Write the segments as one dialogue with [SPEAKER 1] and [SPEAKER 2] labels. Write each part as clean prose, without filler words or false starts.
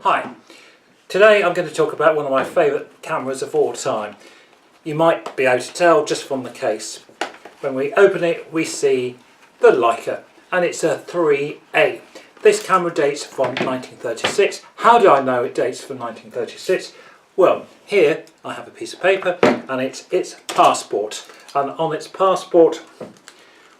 [SPEAKER 1] Hi, today I'm going to talk about one of my favourite cameras of all time. You might be able to tell just from the case. When we open it we see the Leica, and it's a 3A. This camera dates from 1936. How do I know it dates from 1936? Well, here I have a piece of paper and it's its passport, and on its passport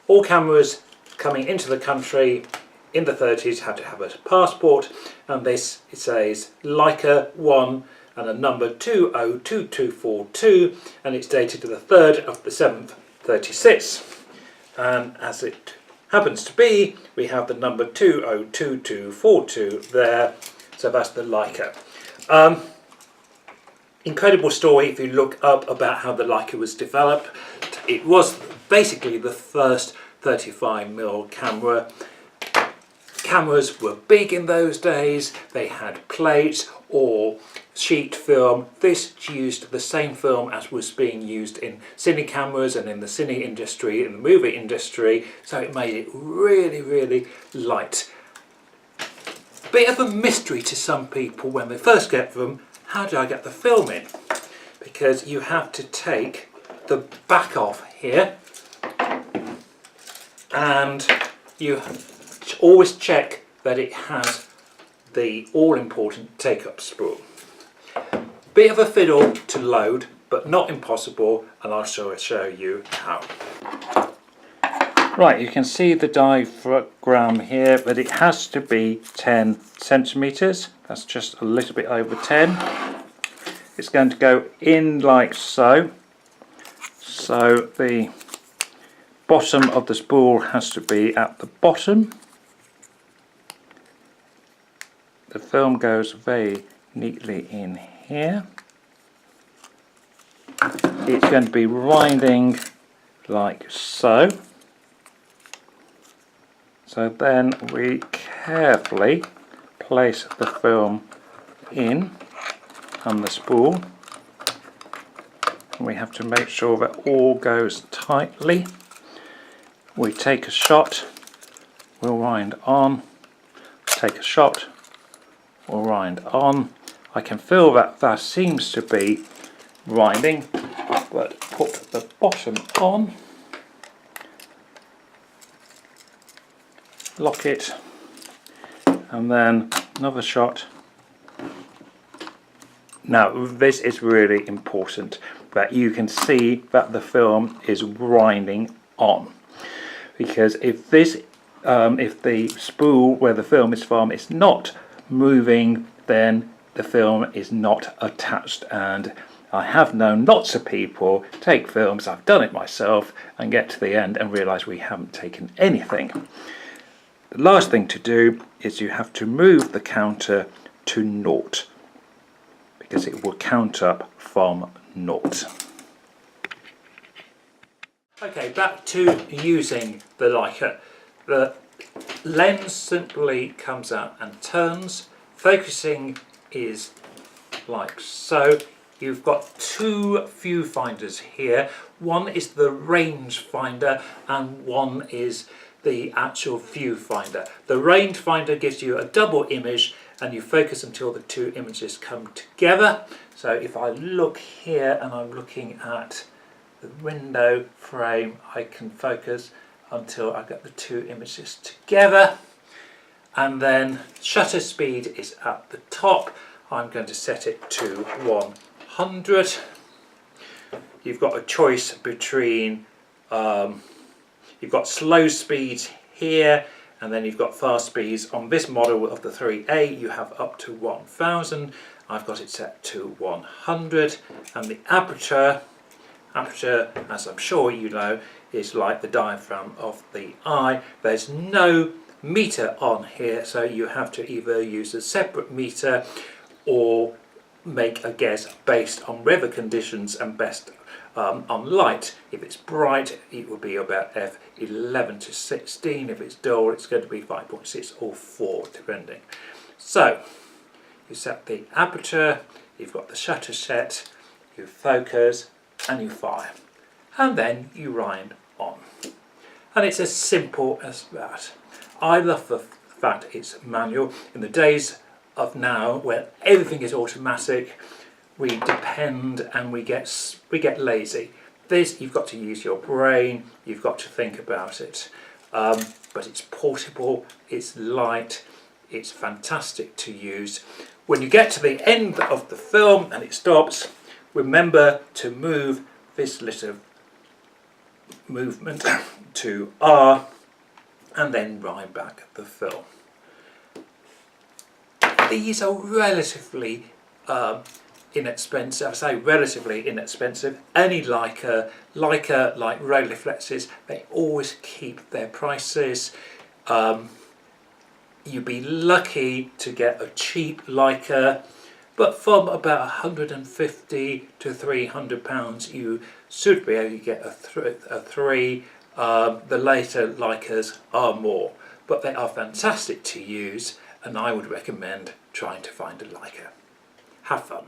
[SPEAKER 1] all cameras coming into the country in the 30s had to have a passport, and this, it says Leica 1 and a number 202242, and it's dated to the 3rd of the 7th 36, and as it happens to be we have the number 202242 there, so that's the Leica. Incredible story if you look up about how the Leica was developed. It was basically the first 35mm camera. Cameras were big in those days. They had plates or sheet film. This used the same film as was being used in cine cameras and in the cine industry, in the movie industry, so it made it really light. Bit of a mystery to some people when they first get them. How do I get the film in? Because you have to take the back off here, and you always check that it has the all-important take-up spool. Bit of a fiddle to load, but not impossible, and I'll show you how. Right, you can see the diagram here, but it has to be 10 centimeters. That's just a little bit over 10. It's going to go in like so. So the bottom of the spool has to be at the bottom. The film goes very neatly in here. It's going to be winding like so. So then we carefully place the film in on the spool. We have to make sure that all goes tightly. We take a shot, we'll wind on, take a shot, we'll wind on. I can feel that that seems to be winding, but put the bottom on, lock it, and then another shot. Now this is really important, that you can see that the film is winding on, because if this if the spool where the film is from is not moving, then the film is not attached. And I have known lots of people take films, I've done it myself, and get to the end and realise we haven't taken anything. The last thing to do is you have to move the counter to 0, because it will count up from 0. Okay, back to using the Leica. The lens simply comes out and turns. Focusing is like so. You've got two viewfinders here. One is the range finder and one is the actual viewfinder. The range finder gives you a double image and you focus until the two images come together. So if I look here and I'm looking at the window frame, I can focus until I get the two images together. And then shutter speed is at the top. I'm going to set it to 100. You've got a choice between you've got slow speeds here, and then you've got fast speeds. On this model of the 3A you have up to 1000. I've got it set to 100, and the aperture, as I'm sure you know, is like the diaphragm of the eye. There's no meter on here, so you have to either use a separate meter or make a guess based on weather conditions and best on light. If it's bright it will be about f11 to 16, if it's dull it's going to be 5.6 or 4 depending. So you set the aperture, you've got the shutter set, you focus and you fire, and then you wind on. And it's as simple as that. I love the fact it's manual. In the days of now, where everything is automatic, we depend and we get lazy. This, you've got to use your brain, you've got to think about it. But it's portable, it's light, it's fantastic to use. When you get to the end of the film and it stops, remember to move this little movement to R and then wind back the film. These are relatively inexpensive. I say relatively inexpensive. Any Leica, like Rolleiflexes, they always keep their prices. You'd be lucky to get a cheap Leica, but from about 150 to £300 you should be able to get a three. The later Leicas are more, but they are fantastic to use, and I would recommend trying to find a Leica. Have fun.